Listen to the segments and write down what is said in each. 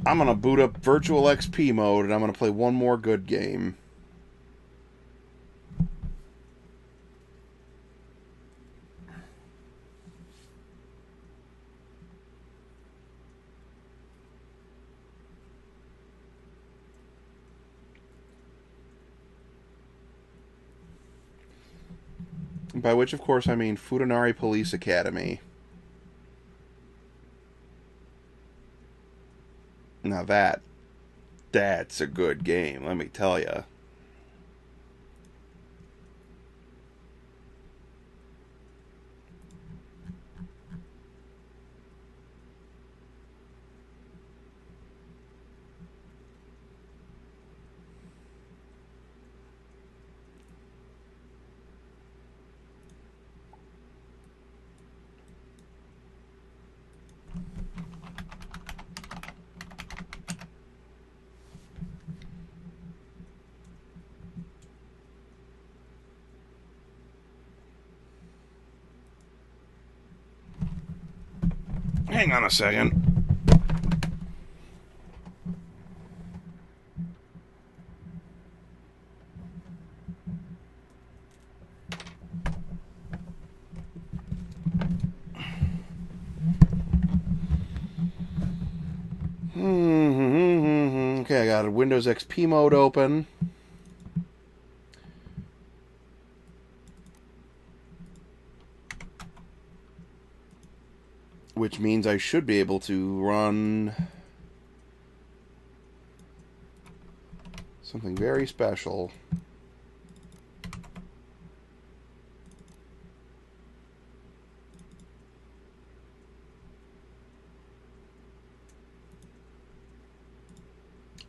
I'm going to boot up virtual XP mode and I'm going to play one more good game. By which, of course, I mean Futanari Police Academy. Now that's a good game, let me tell you. Hang on a second. Okay, I got a Windows XP mode open. Which means I should be able to run something very special.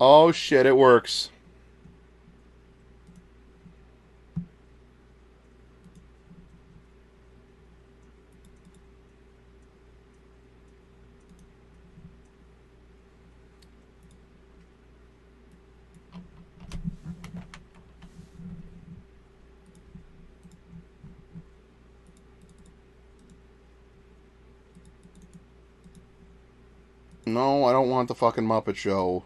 Oh shit, it works. No, I don't want the fucking Muppet Show.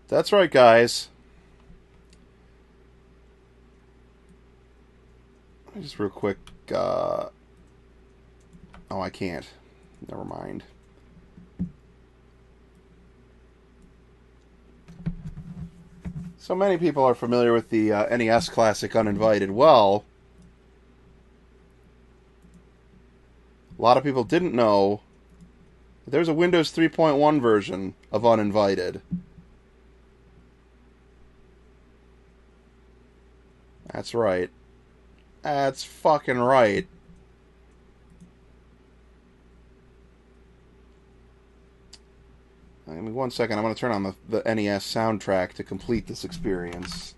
That's right, guys. Just real quick. Oh, I can't. Never mind. So many people are familiar with the NES classic Uninvited. Well, a lot of people didn't know that there's a Windows 3.1 version of Uninvited. That's right. That's fucking right. Give me 1 second. I'm going to turn on the NES soundtrack to complete this experience.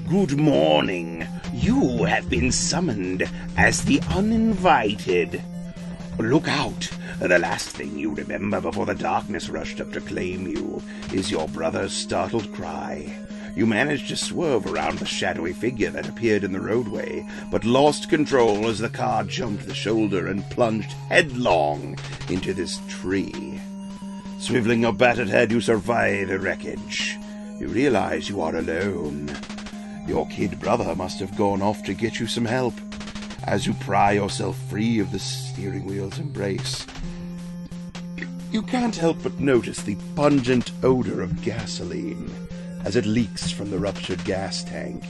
Good morning. You have been summoned as the Uninvited. Look out. The last thing you remember before the darkness rushed up to claim you is your brother's startled cry. You managed to swerve around the shadowy figure that appeared in the roadway, but lost control as the car jumped the shoulder and plunged headlong into this tree. Swiveling your battered head, you survive the wreckage. You realize you are alone. Your kid brother must have gone off to get you some help. As you pry yourself free of the steering wheel's embrace, you can't help but notice the pungent odor of gasoline as it leaks from the ruptured gas tank.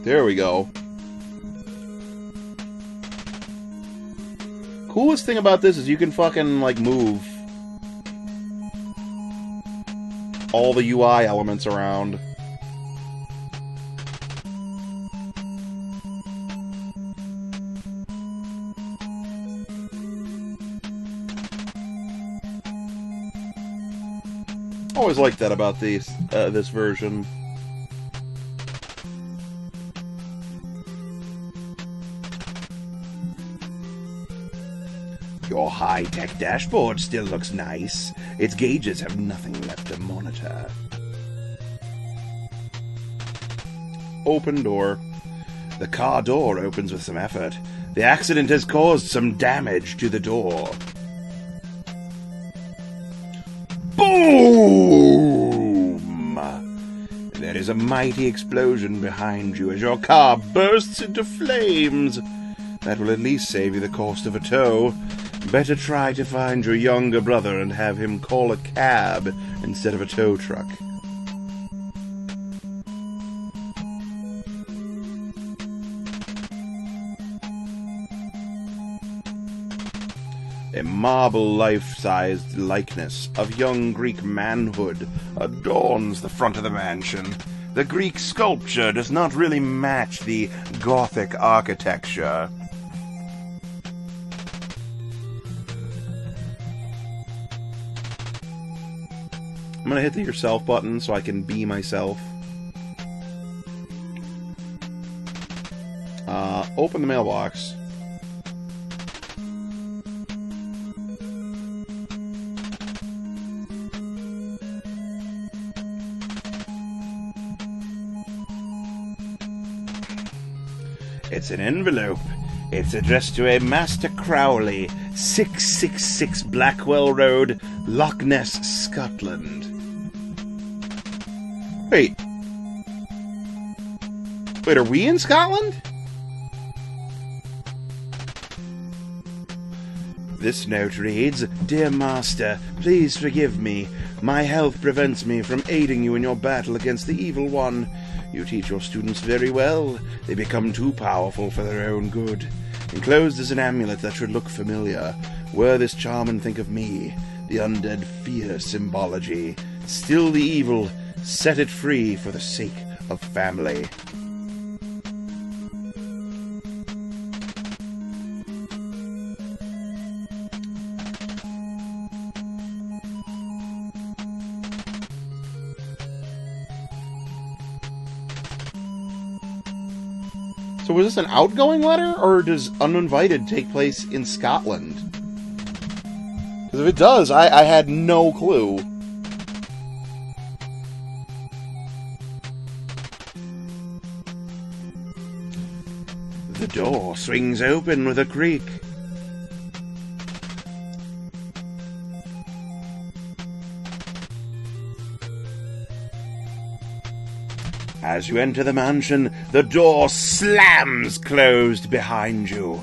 There we go. Coolest thing about this is you can fucking, like, move all the UI elements around. Always liked that about these, this version. Your high-tech dashboard still looks nice. Its gauges have nothing left to monitor. Open door. The car door opens with some effort. The accident has caused some damage to the door. Boom! There is a mighty explosion behind you as your car bursts into flames. That will at least save you the cost of a tow. Better try to find your younger brother and have him call a cab instead of a tow truck. A marble life-sized likeness of young Greek manhood adorns the front of the mansion. The Greek sculpture does not really match the Gothic architecture. I'm gonna hit the yourself button so I can be myself. Open the mailbox. It's an envelope. It's addressed to a Master Crowley, 666 Blackwell Road, Loch Ness, Scotland. Wait, are we in Scotland? This note reads, Dear Master, please forgive me. My health prevents me from aiding you in your battle against the evil one. You teach your students very well. They become too powerful for their own good. Enclosed is an amulet that should look familiar. Wear this charm and think of me. The undead fear symbology. Still the evil. Set it free for the sake of family. So was this an outgoing letter, or does Uninvited take place in Scotland? Because if it does, I had no clue. The door swings open with a creak. As you enter the mansion, the door slams closed behind you.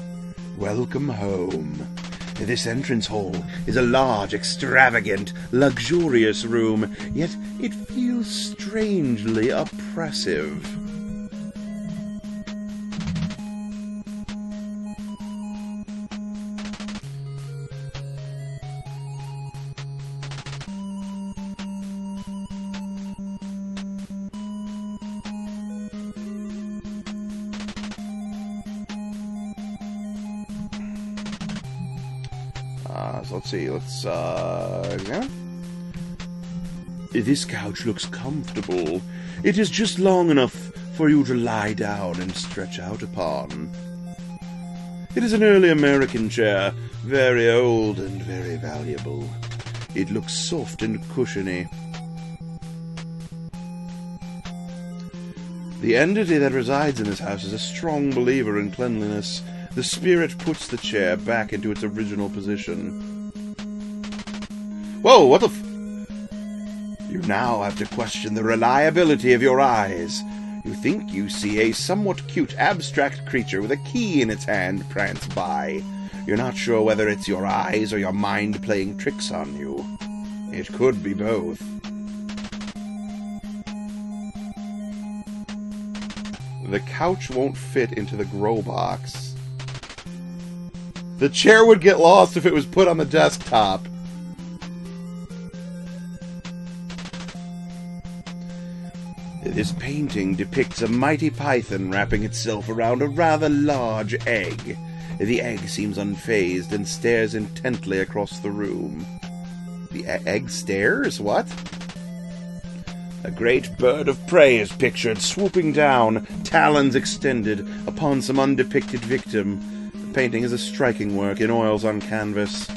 Welcome home. This entrance hall is a large, extravagant, luxurious room, yet it feels strangely oppressive. So let's see, let's examine. This couch looks comfortable. It is just long enough for you to lie down and stretch out upon. It is an early American chair, very old and very valuable. It looks soft and cushiony. The entity that resides in this house is a strong believer in cleanliness. The spirit puts the chair back into its original position. Whoa, what the You now have to question the reliability of your eyes. You think you see a somewhat cute abstract creature with a key in its hand prance by. You're not sure whether it's your eyes or your mind playing tricks on you. It could be both. The couch won't fit into the grow box. The chair would get lost if it was put on the desktop. This painting depicts a mighty python wrapping itself around a rather large egg. The egg seems unfazed and stares intently across the room. The egg stares? What? A great bird of prey is pictured swooping down, talons extended, upon some undepicted victim. The painting is a striking work in oils on canvas.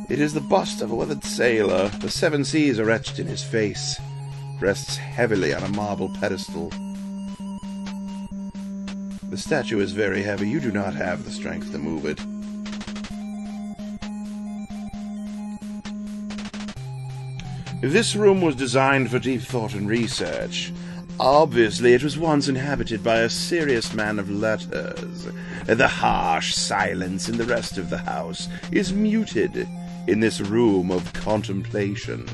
It is the bust of a weathered sailor. The 7 seas are etched in his face. Rests heavily on a marble pedestal. The statue is very heavy. You do not have the strength to move it. This room was designed for deep thought and research. Obviously, it was once inhabited by a serious man of letters. The harsh silence in the rest of the house is muted in this room of contemplation.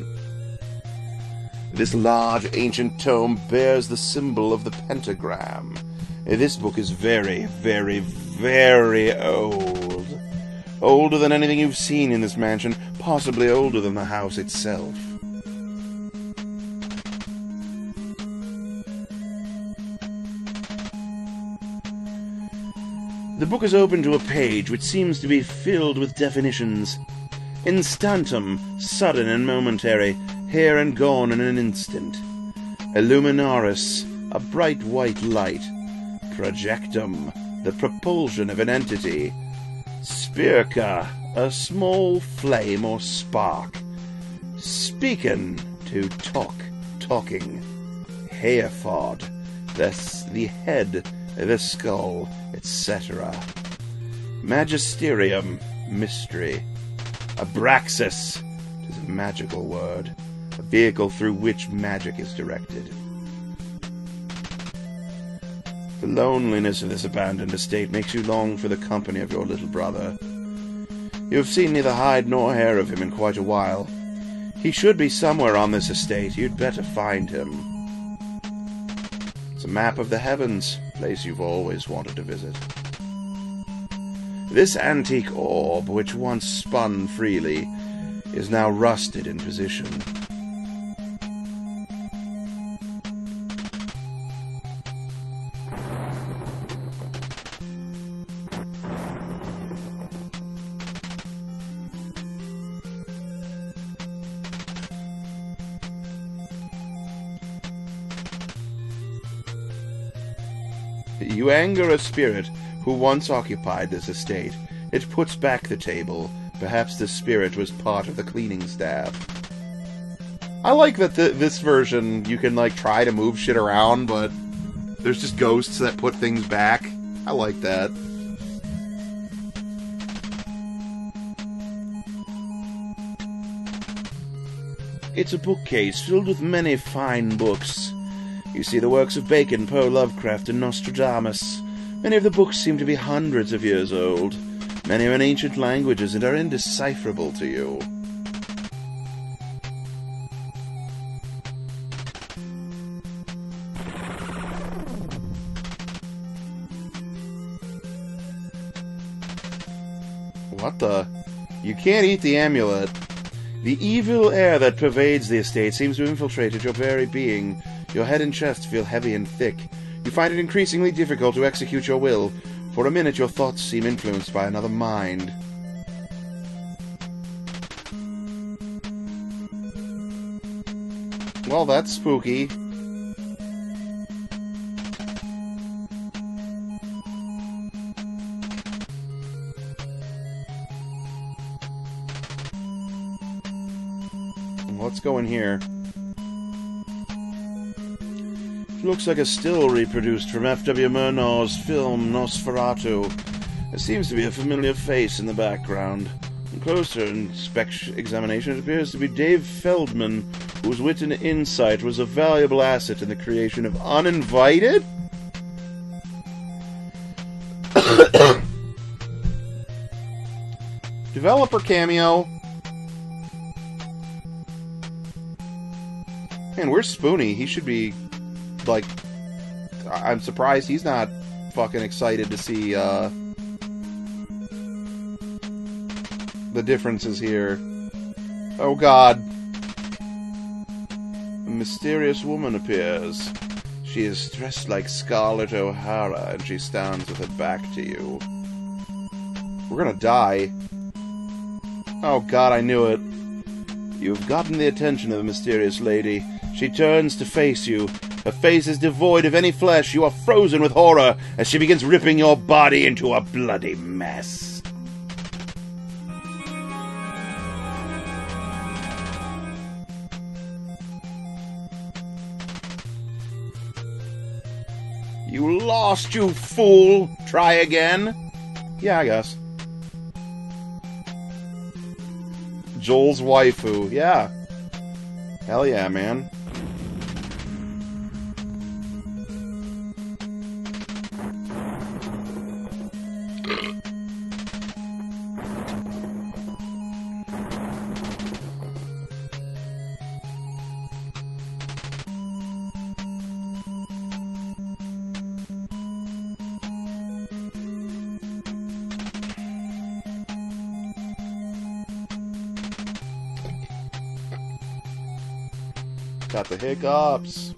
This large ancient tome bears the symbol of the pentagram. This book is very, very, very old. Older than anything you've seen in this mansion, possibly older than the house itself. The book is open to a page which seems to be filled with definitions. Instantum, sudden and momentary, here and gone in an instant. Illuminaris, a bright white light. Projectum, the propulsion of an entity. Spirca, a small flame or spark. Speaken, to talk, talking. Heifod, the head, the skull, etc. Magisterium, mystery. Abraxas, it is a magical word, a vehicle through which magic is directed. The loneliness of this abandoned estate makes you long for the company of your little brother. You have seen neither hide nor hair of him in quite a while. He should be somewhere on this estate. You'd better find him. It's a map of the heavens, a place you've always wanted to visit. This antique orb, which once spun freely, is now rusted in position. You anger a spirit who once occupied this estate. It puts back the table. Perhaps this spirit was part of the cleaning staff. I like that this version, you can, like, try to move shit around, but there's just ghosts that put things back. I like that. It's a bookcase filled with many fine books. You see the works of Bacon, Poe, Lovecraft, and Nostradamus. Many of the books seem to be hundreds of years old. Many are in ancient languages and are indecipherable to you. What the? You can't eat the amulet. The evil air that pervades the estate seems to have infiltrated your very being. Your head and chest feel heavy and thick. You find it increasingly difficult to execute your will. For a minute, your thoughts seem influenced by another mind. Well, that's spooky. Let's go in here. Looks like a still reproduced from F.W. Murnau's film Nosferatu. There seems to be a familiar face in the background. On closer examination, it appears to be Dave Feldman, whose wit and insight was a valuable asset in the creation of Uninvited? Developer cameo. Man, where's Spoonie? He should be, like, I'm surprised he's not fucking excited to see, the differences here. Oh god. A mysterious woman appears. She is dressed like Scarlett O'Hara, and she stands with her back to you. We're gonna die. Oh god, I knew it. You've gotten the attention of the mysterious lady. She turns to face you. Her face is devoid of any flesh. You are frozen with horror as she begins ripping your body into a bloody mess. You lost, you fool! Try again? Yeah, I guess. Joel's waifu. Yeah. Hell yeah, man. Got the hiccups.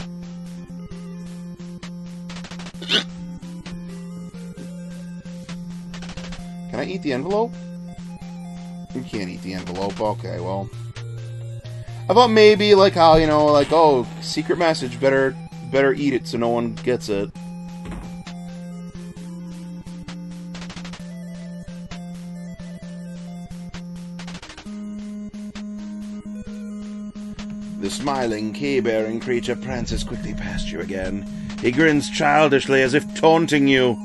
Can I eat the envelope? You can't eat the envelope. Okay, well. I thought maybe, like how, you know, like, oh, secret message, better eat it so no one gets it. The smiling, key-bearing creature prances quickly past you again. He grins childishly as if taunting you.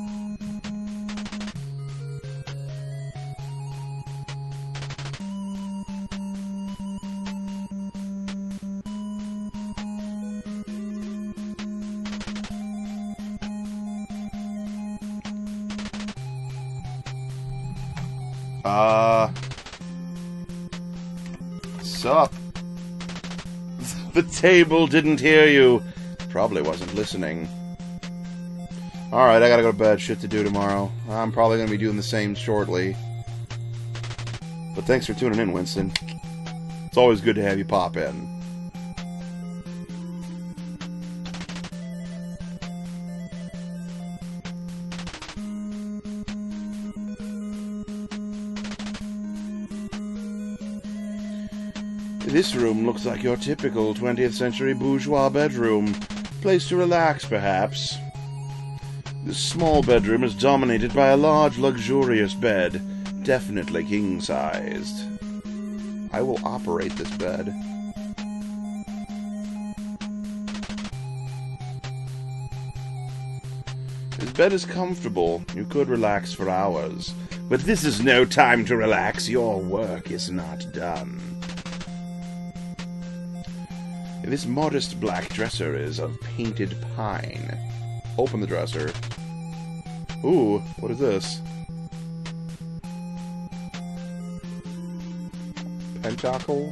Sup? The table didn't hear you. Probably wasn't listening. Alright, I gotta go to bed. Shit to do tomorrow. I'm probably gonna be doing the same shortly. But thanks for tuning in, Winston. It's always good to have you pop in. This room looks like your typical 20th century bourgeois bedroom. Place to relax, perhaps. This small bedroom is dominated by a large, luxurious bed, definitely king-sized. I will operate this bed. This bed is comfortable. You could relax for hours. But this is no time to relax. Your work is not done. This modest black dresser is of painted pine. Open the dresser. Ooh, what is this? Pentacle?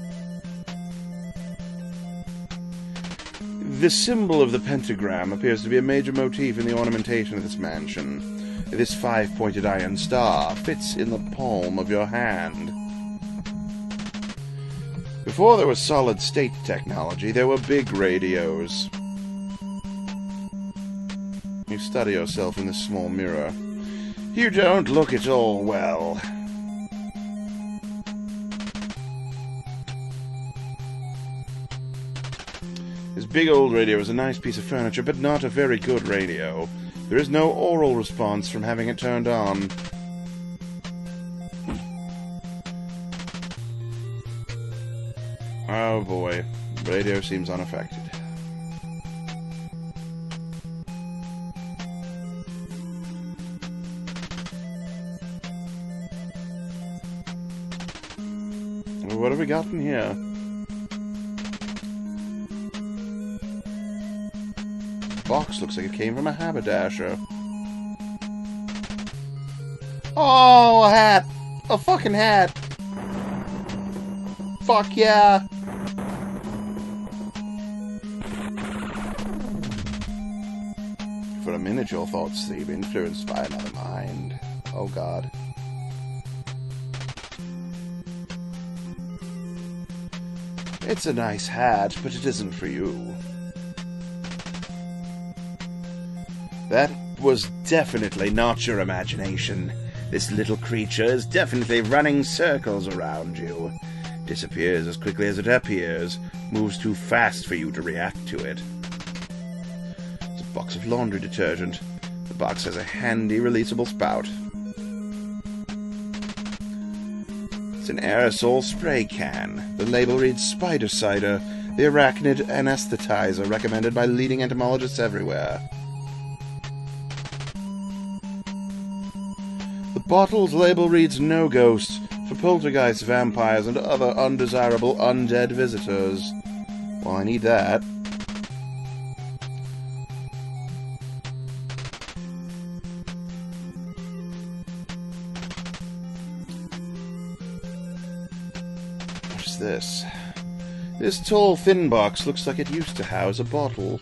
The symbol of the pentagram appears to be a major motif in the ornamentation of this mansion. This five-pointed iron star fits in the palm of your hand. Before there was solid-state technology, there were big radios. You study yourself in this small mirror. You don't look at all well. This big old radio is a nice piece of furniture, but not a very good radio. There is no oral response from having it turned on. Oh boy, radio seems unaffected. Well, what have we got in here? Box looks like it came from a haberdasher. Oh, a hat! A fucking hat! Fuck yeah! a minute your thoughts seem influenced by another mind. Oh god. It's a nice hat, but it isn't for you. That was definitely not your imagination. This little creature is definitely running circles around you. Disappears as quickly as it appears. Moves too fast for you to react to it. It's a box of laundry detergent. The box has a handy releasable spout. It's an aerosol spray can. The label reads Spider Cider, the arachnid anesthetizer recommended by leading entomologists everywhere. The bottle's label reads No Ghost, for poltergeists, vampires, and other undesirable undead visitors. Well, I need that. What's this? This tall, thin box looks like it used to house a bottle.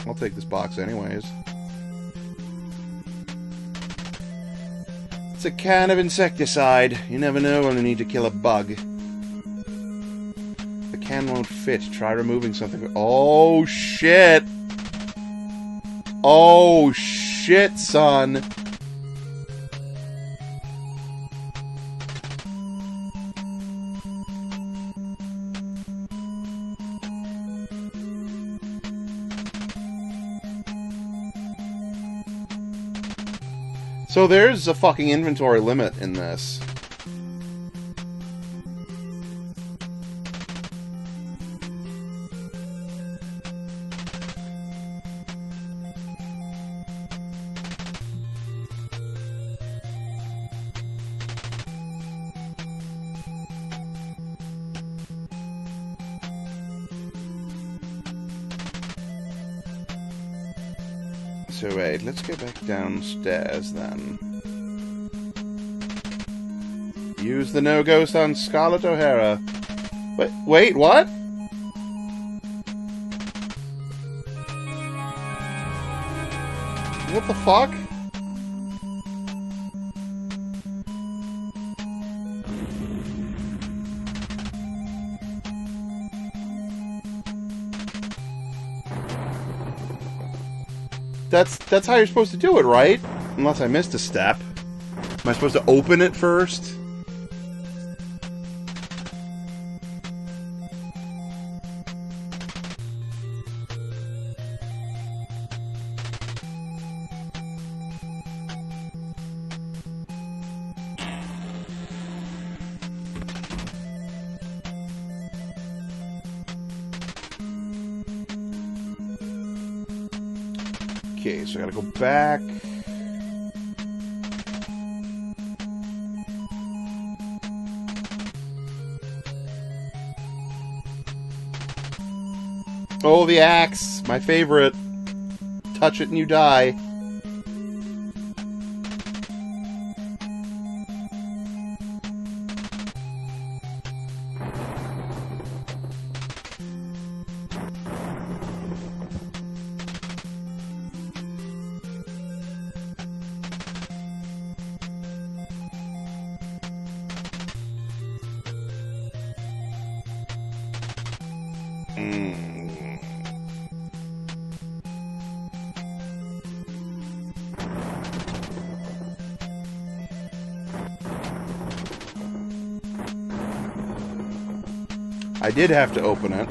I'll take this box anyways. It's a can of insecticide. You never know when you need to kill a bug. The can won't fit. Try removing something. Oh, shit! Oh, shit, son! So there's a fucking inventory limit in this. So wait, let's go back downstairs then. Use the No Ghost on Scarlett O'Hara. Wait, what? What the fuck? That's how you're supposed to do it, right? Unless I missed a step. Am I supposed to open it first? Okay, so I gotta go back. Oh, the axe! My favorite. Touch it and you die. I did have to open it.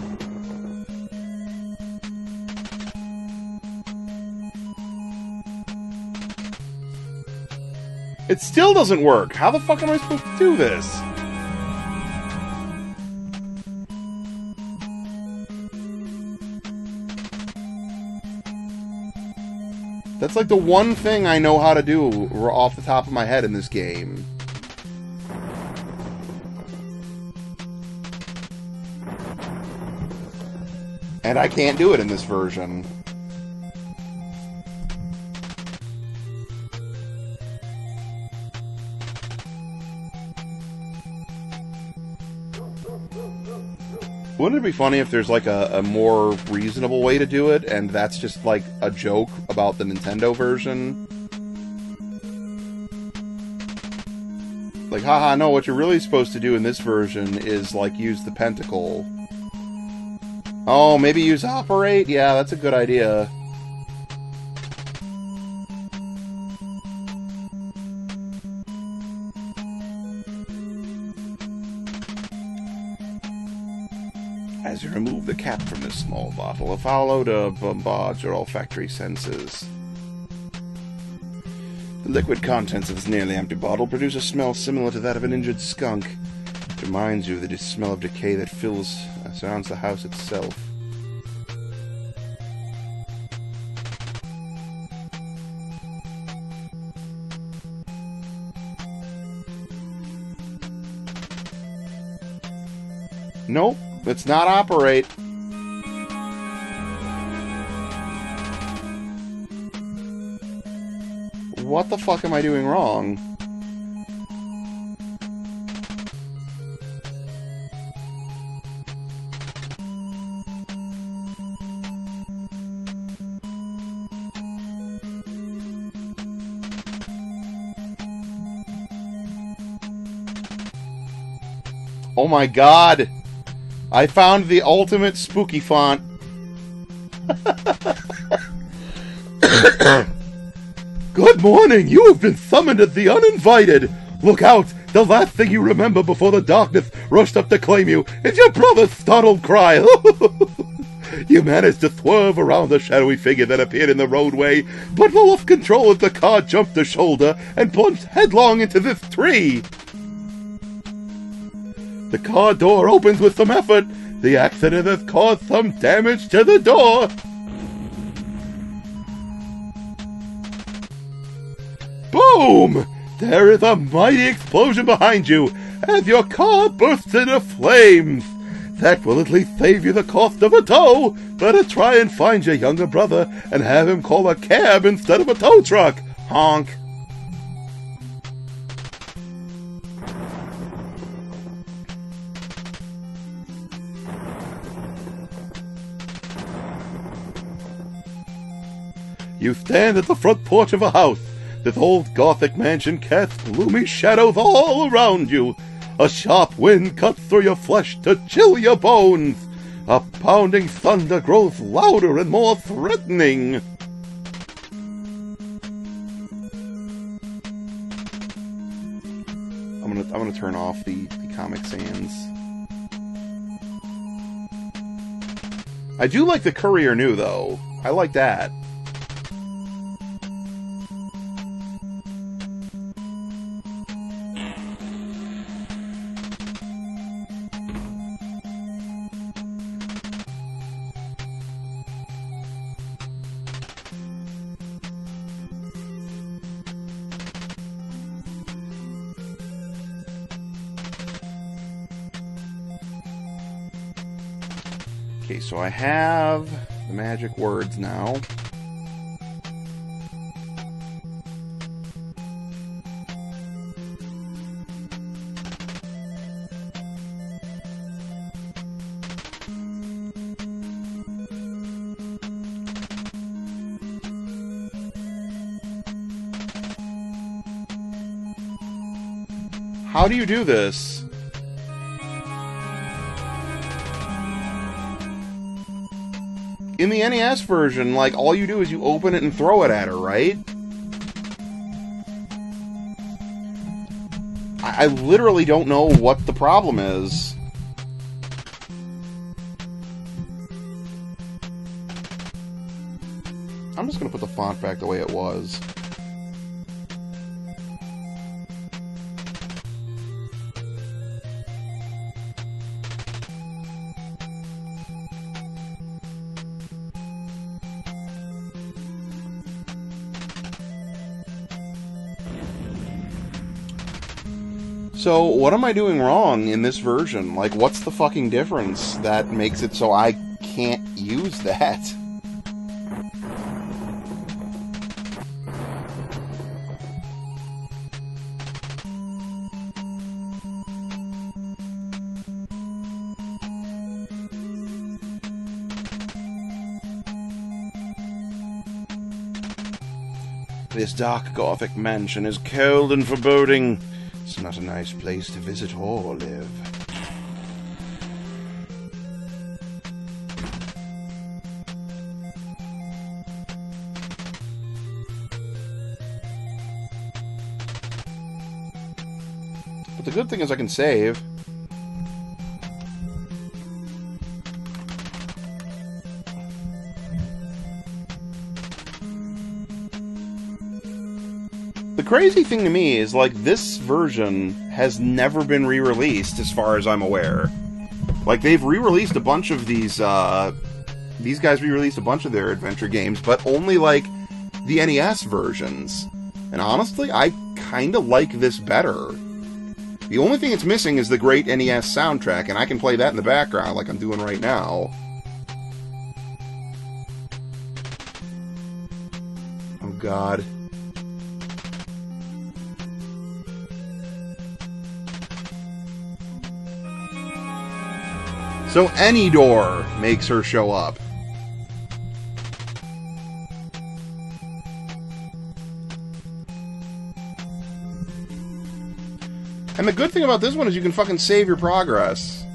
It still doesn't work. How the fuck am I supposed to do this? That's like the one thing I know how to do off the top of my head in this game. And I can't do it in this version. Wouldn't it be funny if there's like a more reasonable way to do it, and that's just like a joke about the Nintendo version? Like, haha, no, what you're really supposed to do in this version is, like, use the pentacle. Oh, maybe use operate? Yeah, that's a good idea. As you remove the cap from this small bottle, a foul odor bombards your olfactory senses. The liquid contents of this nearly empty bottle produce a smell similar to that of an injured skunk. It reminds you of the smell of decay that surrounds the house itself. Nope, it's not operate. What the fuck am I doing wrong? Oh my god! I found the ultimate spooky font. Good morning! You have been summoned as the Uninvited! Look out! The last thing you remember before the darkness rushed up to claim you is your brother's startled cry! You managed to swerve around the shadowy figure that appeared in the roadway, but lost control as the car jumped the shoulder and plunged headlong into this tree! The car door opens with some effort. The accident has caused some damage to the door! Boom! There is a mighty explosion behind you as your car bursts into flames. That will at least save you the cost of a tow. Better try and find your younger brother and have him call a cab instead of a tow truck. Honk. You stand at the front porch of a house. This old Gothic mansion casts gloomy shadows all around you. A sharp wind cuts through your flesh to chill your bones. A pounding thunder grows louder and more threatening. I'm gonna turn off the Comic Sans. I do like the Courier New though. I like that. Okay, so I have the magic words now. How do you do this? In the NES version, like, all you do is you open it and throw it at her, right? I literally don't know what the problem is. I'm just gonna put the font back the way it was. So, what am I doing wrong in this version? Like, what's the fucking difference that makes it so I can't use that? This dark Gothic mansion is cold and foreboding. It's not a nice place to visit or live. But the good thing is I can save. The crazy thing to me is, like, this version has never been re-released as far as I'm aware. Like, they've re-released a bunch of these guys re-released a bunch of their adventure games, but only, like, the NES versions. And honestly, I kinda like this better. The only thing it's missing is the great NES soundtrack, and I can play that in the background like I'm doing right now. Oh god. So any door makes her show up. And the good thing about this one is you can fucking save your progress.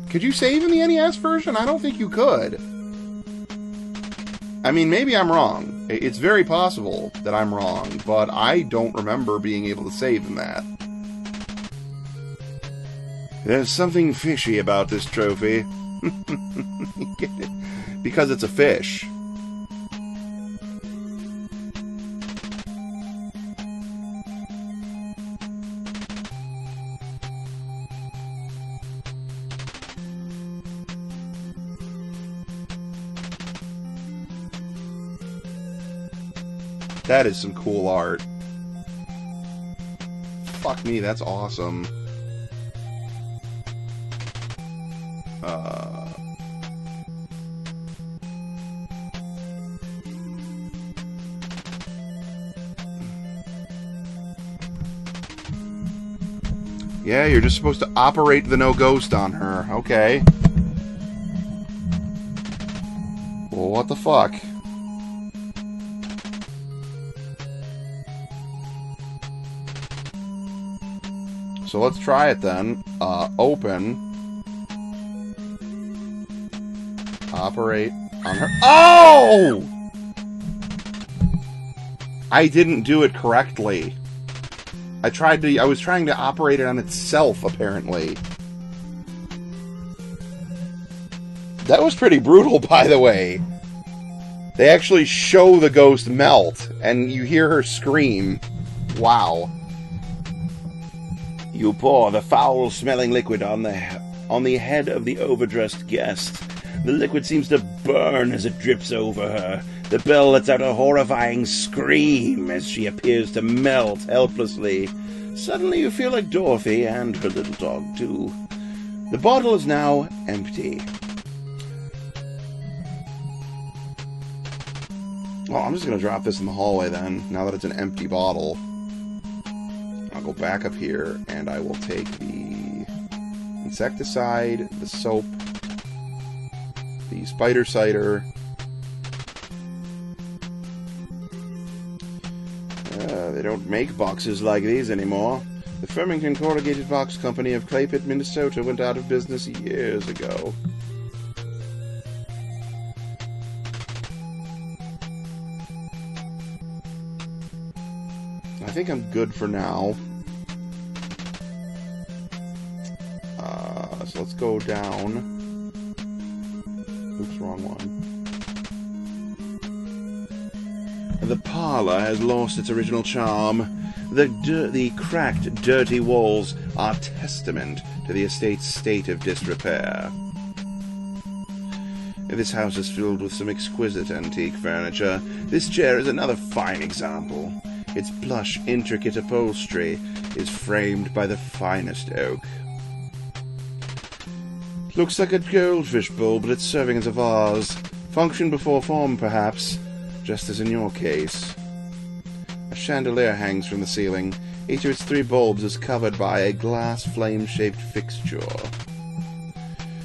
Could you save in the NES version? I don't think you could. I mean, maybe I'm wrong. It's very possible that I'm wrong, but I don't remember being able to save in that. There's something fishy about this trophy. Because it's a fish. That is some cool art. Fuck me, that's awesome. Yeah, you're just supposed to operate the no ghost on her. Okay. Well, what the fuck? So let's try it then. Open. Operate on her. Oh! I didn't do it correctly. I was trying to operate it on itself, apparently. That was pretty brutal, by the way. They actually show the ghost melt, and you hear her scream. Wow. You pour the foul-smelling liquid on the head of the overdressed guest. The liquid seems to burn as it drips over her. The bell lets out a horrifying scream as she appears to melt helplessly. Suddenly you feel like Dorothy and her little dog, too. The bottle is now empty. Well, I'm just going to drop this in the hallway then, now that it's an empty bottle. I'll go back up here, and I will take the insecticide, the soap, the spider cider. They don't make boxes like these anymore. The Farmington Corrugated Box Company of Clay Pit, Minnesota went out of business years ago. I think I'm good for now. So let's go down. Oops, wrong one. The parlor has lost its original charm. The cracked, dirty walls are testament to the estate's state of disrepair. This house is filled with some exquisite antique furniture. This chair is another fine example. Its plush, intricate upholstery is framed by the finest oak. Looks like a goldfish bowl, but it's serving as a vase. Function before form, perhaps, just as in your case. A chandelier hangs from the ceiling. Each of its 3 bulbs is covered by a glass flame-shaped fixture.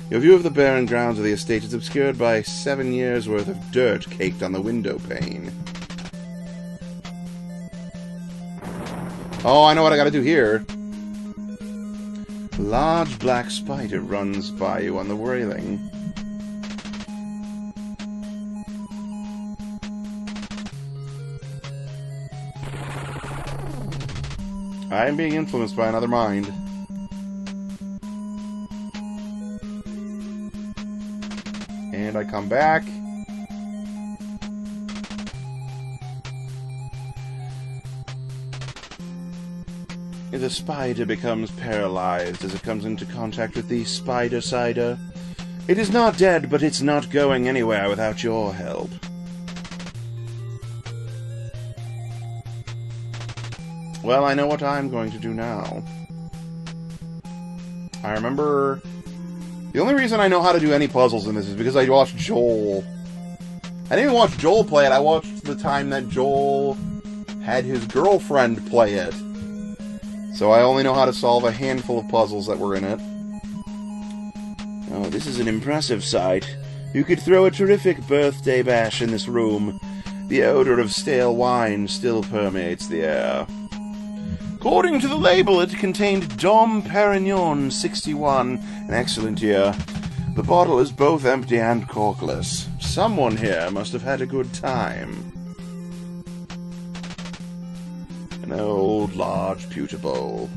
Your view of the barren grounds of the estate is obscured by 7 years' worth of dirt caked on the window pane. Oh, I know what I gotta do here. A large black spider runs by you on the railing. I am being influenced by another mind. And I come back. The spider becomes paralyzed as it comes into contact with the spider cider. It is not dead, but it's not going anywhere without your help. Well, I know what I'm going to do now. I remember... The only reason I know how to do any puzzles in this is because I watched Joel. I didn't even watch Joel play it, I watched the time that Joel had his girlfriend play it. So I only know how to solve a handful of puzzles that were in it. Oh, this is an impressive sight. You could throw a terrific birthday bash in this room. The odor of stale wine still permeates the air. According to the label, it contained Dom Perignon 61, an excellent year. The bottle is both empty and corkless. Someone here must have had a good time. An old, large pewter bowl.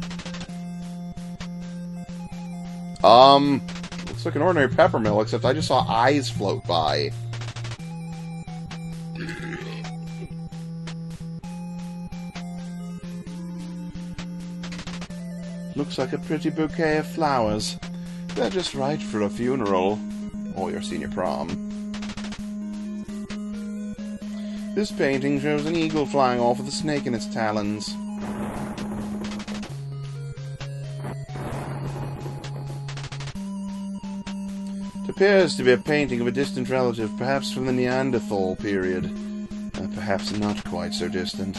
Looks like an ordinary peppermill, except I just saw eyes float by. Looks like a pretty bouquet of flowers. They're just right for a funeral. Or your senior prom. This painting shows an eagle flying off with a snake in its talons. It appears to be a painting of a distant relative, perhaps from the Neanderthal period. Perhaps not quite so distant.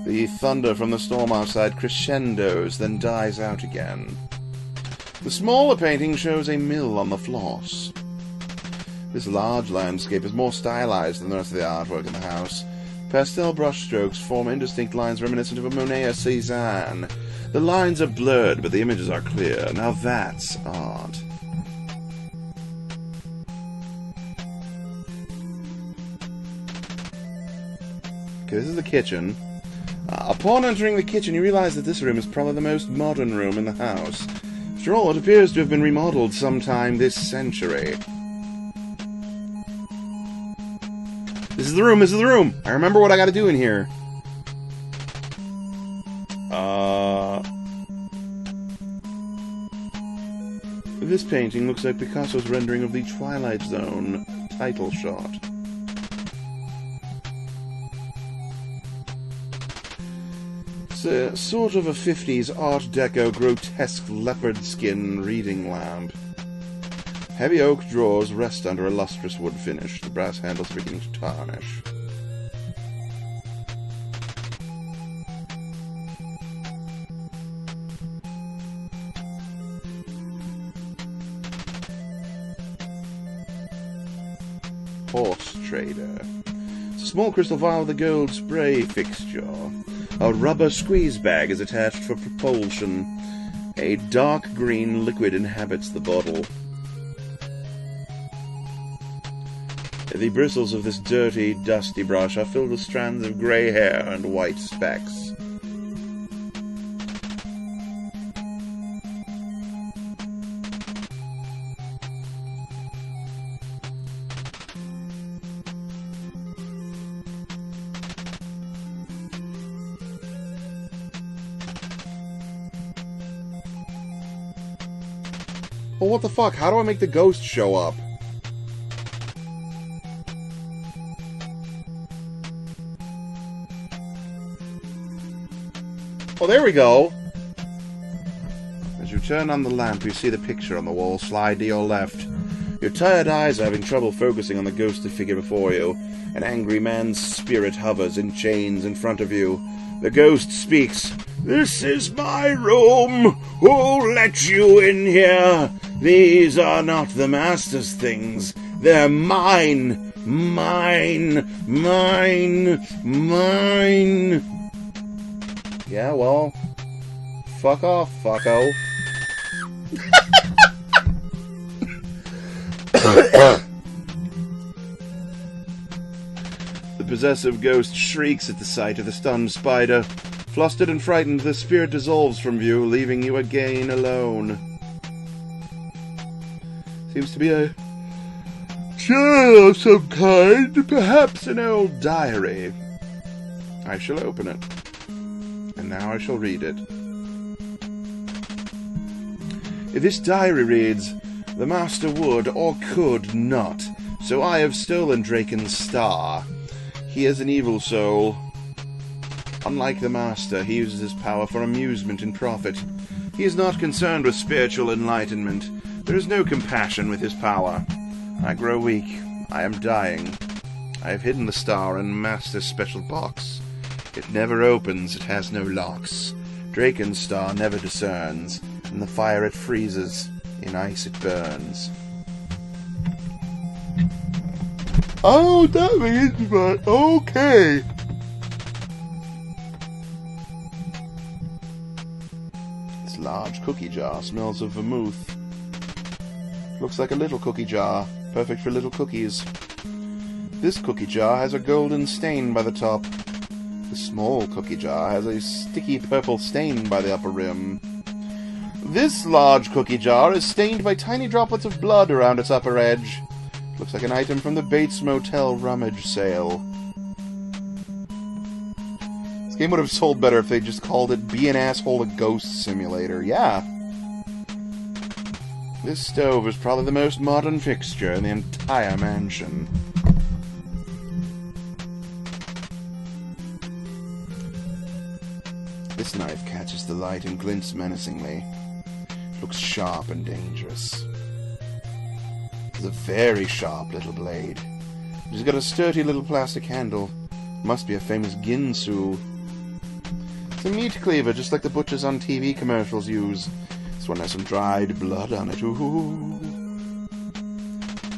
The thunder from the storm outside crescendos, then dies out again. The smaller painting shows a mill on the floss. This large landscape is more stylized than the rest of the artwork in the house. Pastel brushstrokes form indistinct lines reminiscent of a Monet or Cézanne. The lines are blurred, but the images are clear. Now that's art. Okay, this is the kitchen. Upon entering the kitchen, you realize that this room is probably the most modern room in the house. After all, it appears to have been remodeled sometime this century. This is the room, this is the room! I remember what I gotta do in here. This painting looks like Picasso's rendering of the Twilight Zone title shot. It's sort of a 50s Art Deco grotesque leopard skin reading lamp. Heavy oak drawers rest under a lustrous wood finish. The brass handles are beginning to tarnish. Horse trader. It's a small crystal vial with a gold spray fixture. A rubber squeeze bag is attached for propulsion. A dark green liquid inhabits the bottle. The bristles of this dirty, dusty brush are filled with strands of grey hair and white specks. Well, what the fuck? How do I make the ghost show up? Oh, there we go! As you turn on the lamp, you see the picture on the wall slide to your left. Your tired eyes are having trouble focusing on the ghostly figure before you. An angry man's spirit hovers in chains in front of you. The ghost speaks. "This is my room! Who let you in here? These are not the master's things. They're mine! Mine! Mine! Mine!" Yeah, well, fuck off, fucko. The possessive ghost shrieks at the sight of the stunned spider. Flustered and frightened, the spirit dissolves from view, leaving you again alone. Seems to be a journal of some kind, perhaps an old diary. I shall open it, and now I shall read it. This diary reads, "The master would or could not, so I have stolen Draken's star. He is an evil soul. Unlike the master, he uses his power for amusement and profit. He is not concerned with spiritual enlightenment. There is no compassion with his power. I grow weak. I am dying. I have hidden the star in master's special box. It never opens, it has no locks. Draken's star never discerns. In the fire it freezes, in ice it burns." Oh, that means, but okay. This large cookie jar smells of vermouth. Looks like a little cookie jar, perfect for little cookies. This cookie jar has a golden stain by the top. The small cookie jar has a sticky purple stain by the upper rim. This large cookie jar is stained by tiny droplets of blood around its upper edge. Looks like an item from the Bates Motel rummage sale. This game would have sold better if they just called it Be an Asshole a Ghost Simulator. Yeah. This stove is probably the most modern fixture in the entire mansion. This knife catches the light and glints menacingly. It looks sharp and dangerous. It's a very sharp little blade. It has got a sturdy little plastic handle. Must be a famous ginsu. It's a meat cleaver, just like the butchers on TV commercials use. This one has some dried blood on it. Ooh.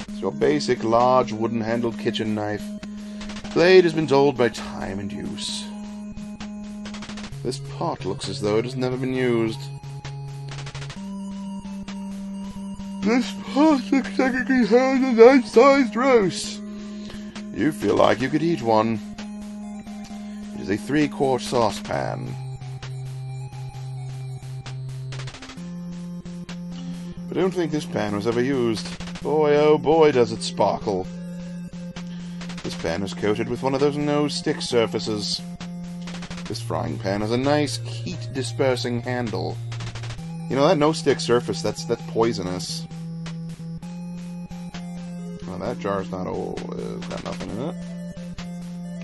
It's your basic, large, wooden-handled kitchen knife. The blade has been dulled by time and use. This pot looks as though it has never been used. This pot looks like it could hold a nice-sized roast. You feel like you could eat one. It is a 3-quart saucepan. But I don't think this pan was ever used. Boy, oh boy, does it sparkle. This pan is coated with one of those no-stick surfaces. This frying pan has a nice heat-dispersing handle. You know, that no-stick surface, that's poisonous. Well, that jar's not old. It's got nothing in it.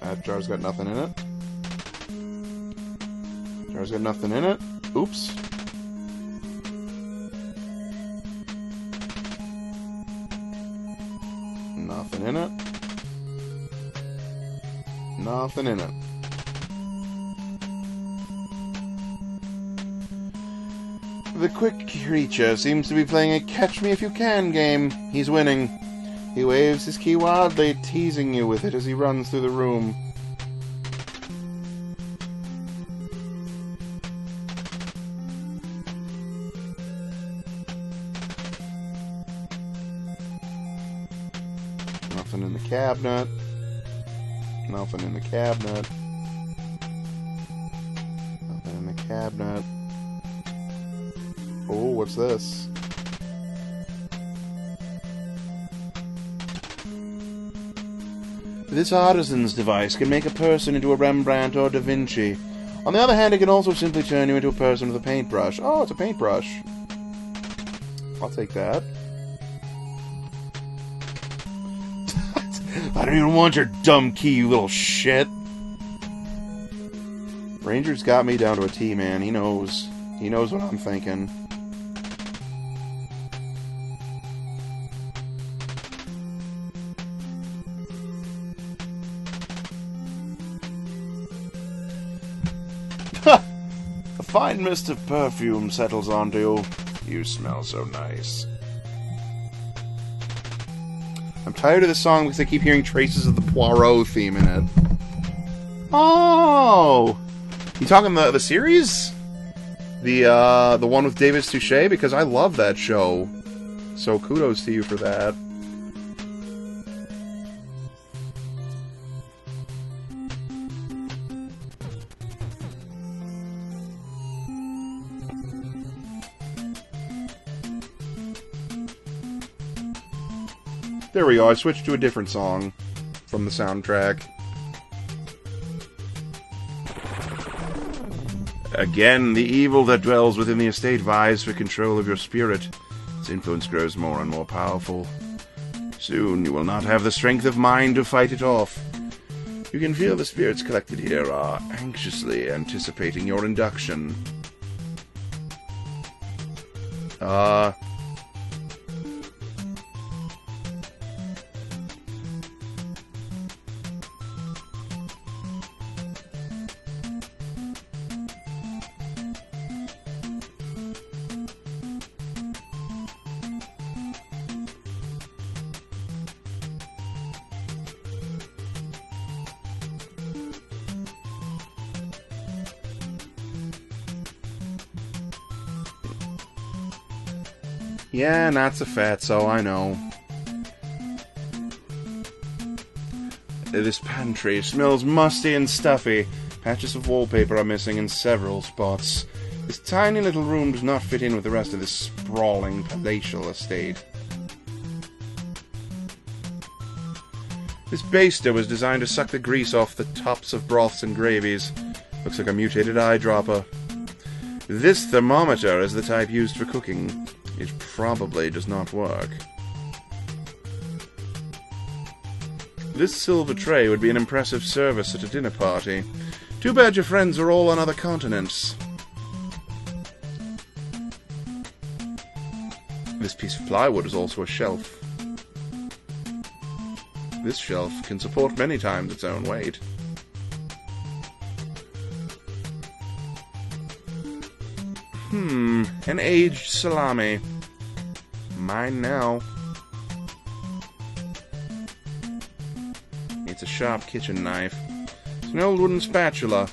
That jar's got nothing in it. Jar's got nothing in it. Oops. Nothing in it. Nothing in it. The quick creature seems to be playing a catch-me-if-you-can game. He's winning. He waves his key wildly, teasing you with it as he runs through the room. Nothing in the cabinet. Nothing in the cabinet. Nothing in the cabinet. Oh, what's this? This artisan's device can make a person into a Rembrandt or Da Vinci. On the other hand, it can also simply turn you into a person with a paintbrush. Oh, it's a paintbrush. I'll take that. I don't even want your dumb key, you little shit. Ranger's got me down to a T, man. He knows. He knows what I'm thinking. A fine mist of perfume settles onto you. You smell so nice. I'm tired of this song because I keep hearing traces of the Poirot theme in it. Oh! You talking the series? The one with David Suchet? Because I love that show. So kudos to you for that. There we go, I switched to a different song from the soundtrack. Again, the evil that dwells within the estate vies for control of your spirit. Its influence grows more and more powerful. Soon you will not have the strength of mind to fight it off. You can feel the spirits collected here are anxiously anticipating your induction. Yeah, not so fatso, I know. This pantry smells musty and stuffy. Patches of wallpaper are missing in several spots. This tiny little room does not fit in with the rest of this sprawling palatial estate. This baster was designed to suck the grease off the tops of broths and gravies. Looks like a mutated eyedropper. This thermometer is the type used for cooking. It probably does not work. This silver tray would be an impressive service at a dinner party. Too bad your friends are all on other continents. This piece of plywood is also a shelf. This shelf can support many times its own weight. An aged salami. Mine now. It's a sharp kitchen knife. It's an old wooden spatula.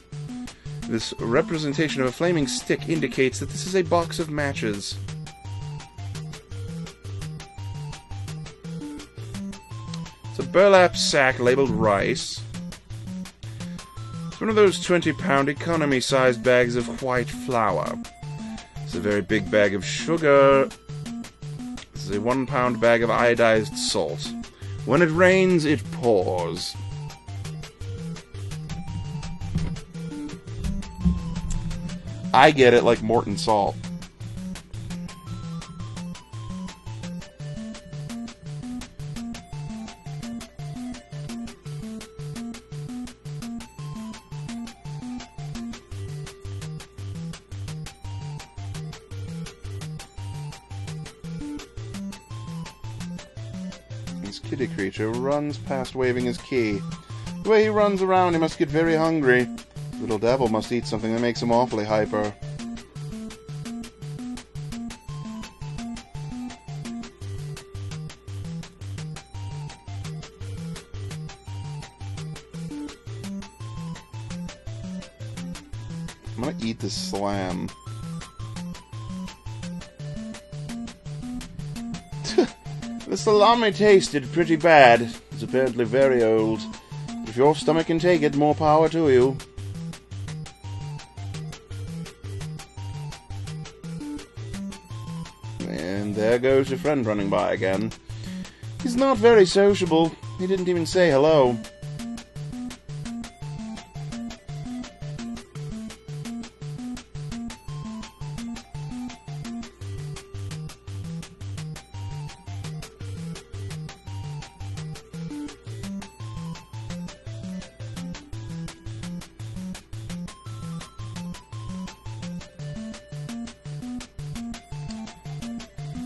This representation of a flaming stick indicates that this is a box of matches. It's a burlap sack labeled rice. It's one of those 20-pound economy-sized bags of white flour. It's a very big bag of sugar. This is a 1-pound bag of iodized salt. When it rains, it pours. I get it like Morton salt. This kitty creature runs past waving his key. The way he runs around, he must get very hungry. Little devil must eat something that makes him awfully hyper. I'm gonna eat this slam. The salami tasted pretty bad. It's apparently very old. If your stomach can take it, more power to you. And there goes your friend running by again. He's not very sociable. He didn't even say hello.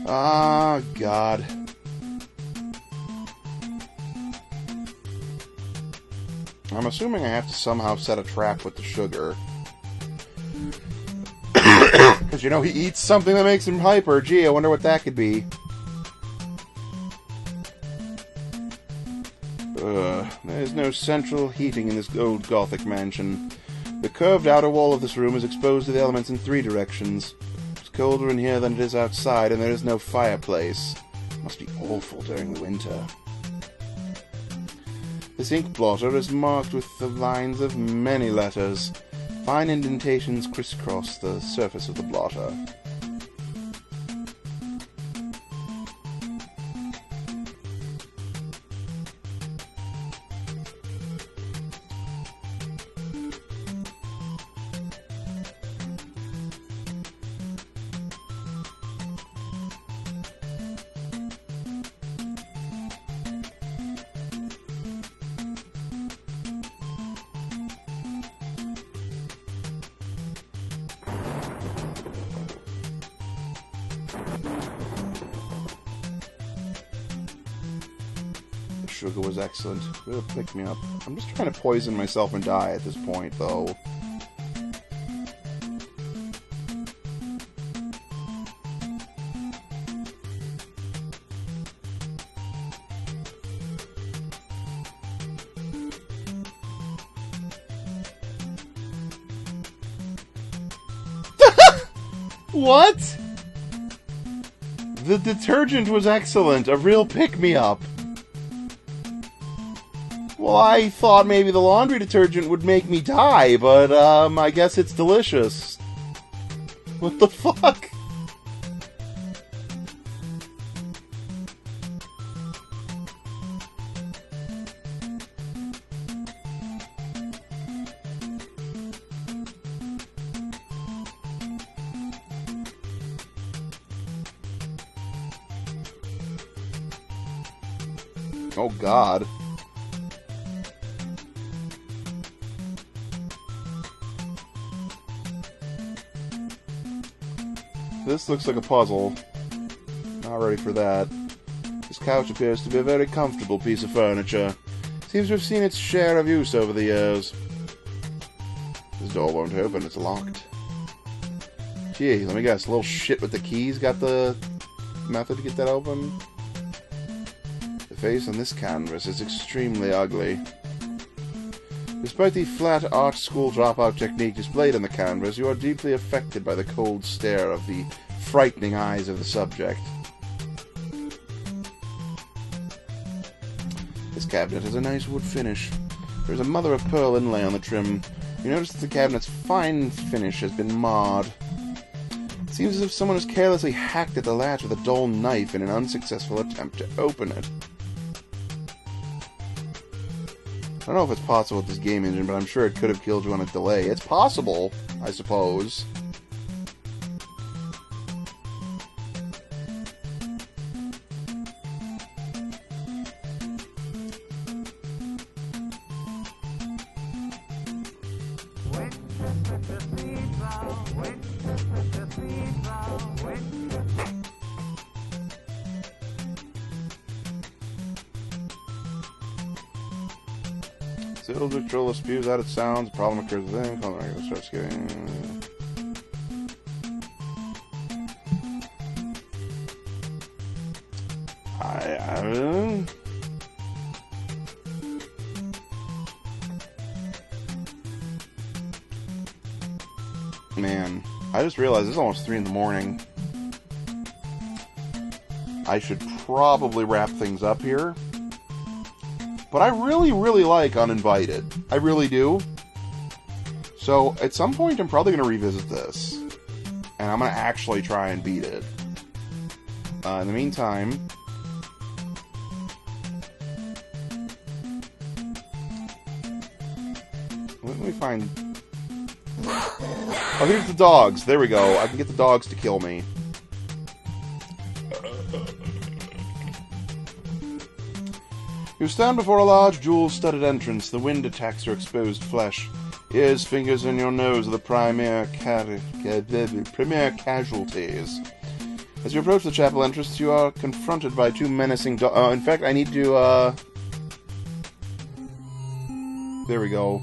Ah, God. I'm assuming I have to somehow set a trap with the sugar. Because, you know, he eats something that makes him hyper. Gee, I wonder what that could be. There's no central heating in this old Gothic mansion. The curved outer wall of this room is exposed to the elements in 3 directions. It's colder in here than it is outside, and there is no fireplace. It must be awful during the winter. This ink blotter is marked with the lines of many letters. Fine indentations crisscross the surface of the blotter. Sugar was excellent. It'll pick me up. I'm just trying to poison myself and die at this point, though. What? The detergent was excellent. A real pick-me-up. Well, I thought maybe the laundry detergent would make me die, but, I guess it's delicious. What the fuck? Oh, God. This looks like a puzzle. Not ready for that. This couch appears to be a very comfortable piece of furniture. Seems to have seen its share of use over the years. This door won't open, it's locked. Gee, let me guess, a little shit with the keys got the method to get that open? The face on this canvas is extremely ugly. Despite the flat art school dropout technique displayed on the canvas, you are deeply affected by the cold stare of the frightening eyes of the subject. This cabinet has a nice wood finish. There is a mother-of-pearl inlay on the trim. You notice that the cabinet's fine finish has been marred. It seems as if someone has carelessly hacked at the latch with a dull knife in an unsuccessful attempt to open it. I don't know if it's possible with this game engine, but I'm sure it could have killed you on a delay. It's possible, I suppose. The illogical controller spews out its sounds. A problem occurs within. It starts getting. Man, I just realized it's almost 3 in the morning. I should probably wrap things up here. But I really, really like Uninvited. I really do. So, at some point, I'm probably going to revisit this. And I'm going to actually try and beat it. In the meantime... let me find... oh, here's the dogs. There we go. I can get the dogs to kill me. You stand before a large jewel-studded entrance. The wind attacks your exposed flesh. Ears, fingers, and your nose are the premier casualties. As you approach the chapel entrance, you are confronted by 2 menacing dogs. In fact, I need to, there we go.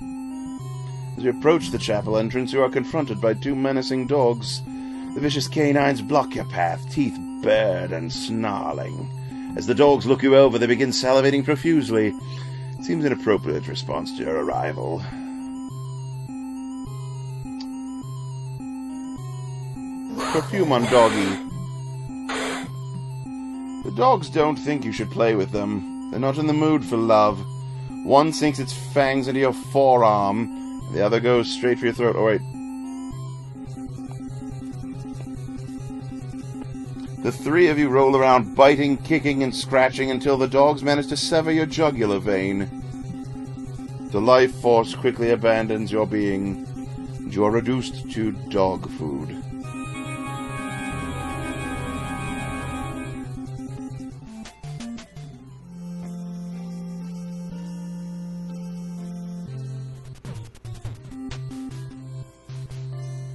As you approach the chapel entrance, you are confronted by 2 menacing dogs. The vicious canines block your path, teeth bared and snarling. As the dogs look you over, they begin salivating profusely. It seems an appropriate response to your arrival. Perfume on doggy. The dogs don't think you should play with them. They're not in the mood for love. One sinks its fangs into your forearm, and the other goes straight for your throat. Oh, wait. The three of you roll around biting, kicking, and scratching until the dogs manage to sever your jugular vein. The life force quickly abandons your being, and you are reduced to dog food.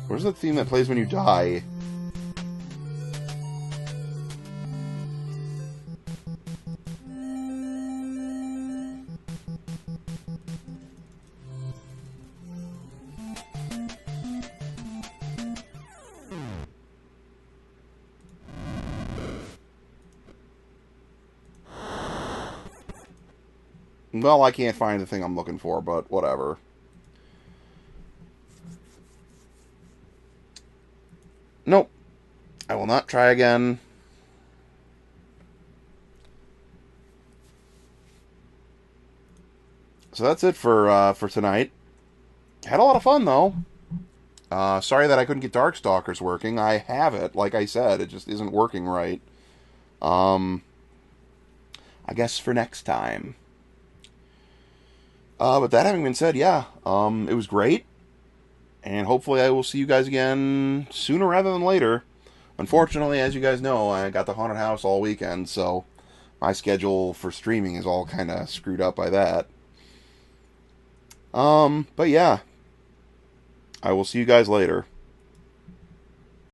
Where's the theme that plays when you die? Well, I can't find the thing I'm looking for, but whatever. Nope. I will not try again. So that's it for tonight. Had a lot of fun, though. Sorry that I couldn't get Darkstalkers working. I have it. Like I said, it just isn't working right. I guess for next time. But that having been said, yeah. It was great. And hopefully I will see you guys again sooner rather than later. Unfortunately, as you guys know, I got the haunted house all weekend, so my schedule for streaming is all kind of screwed up by that. But yeah. I will see you guys later.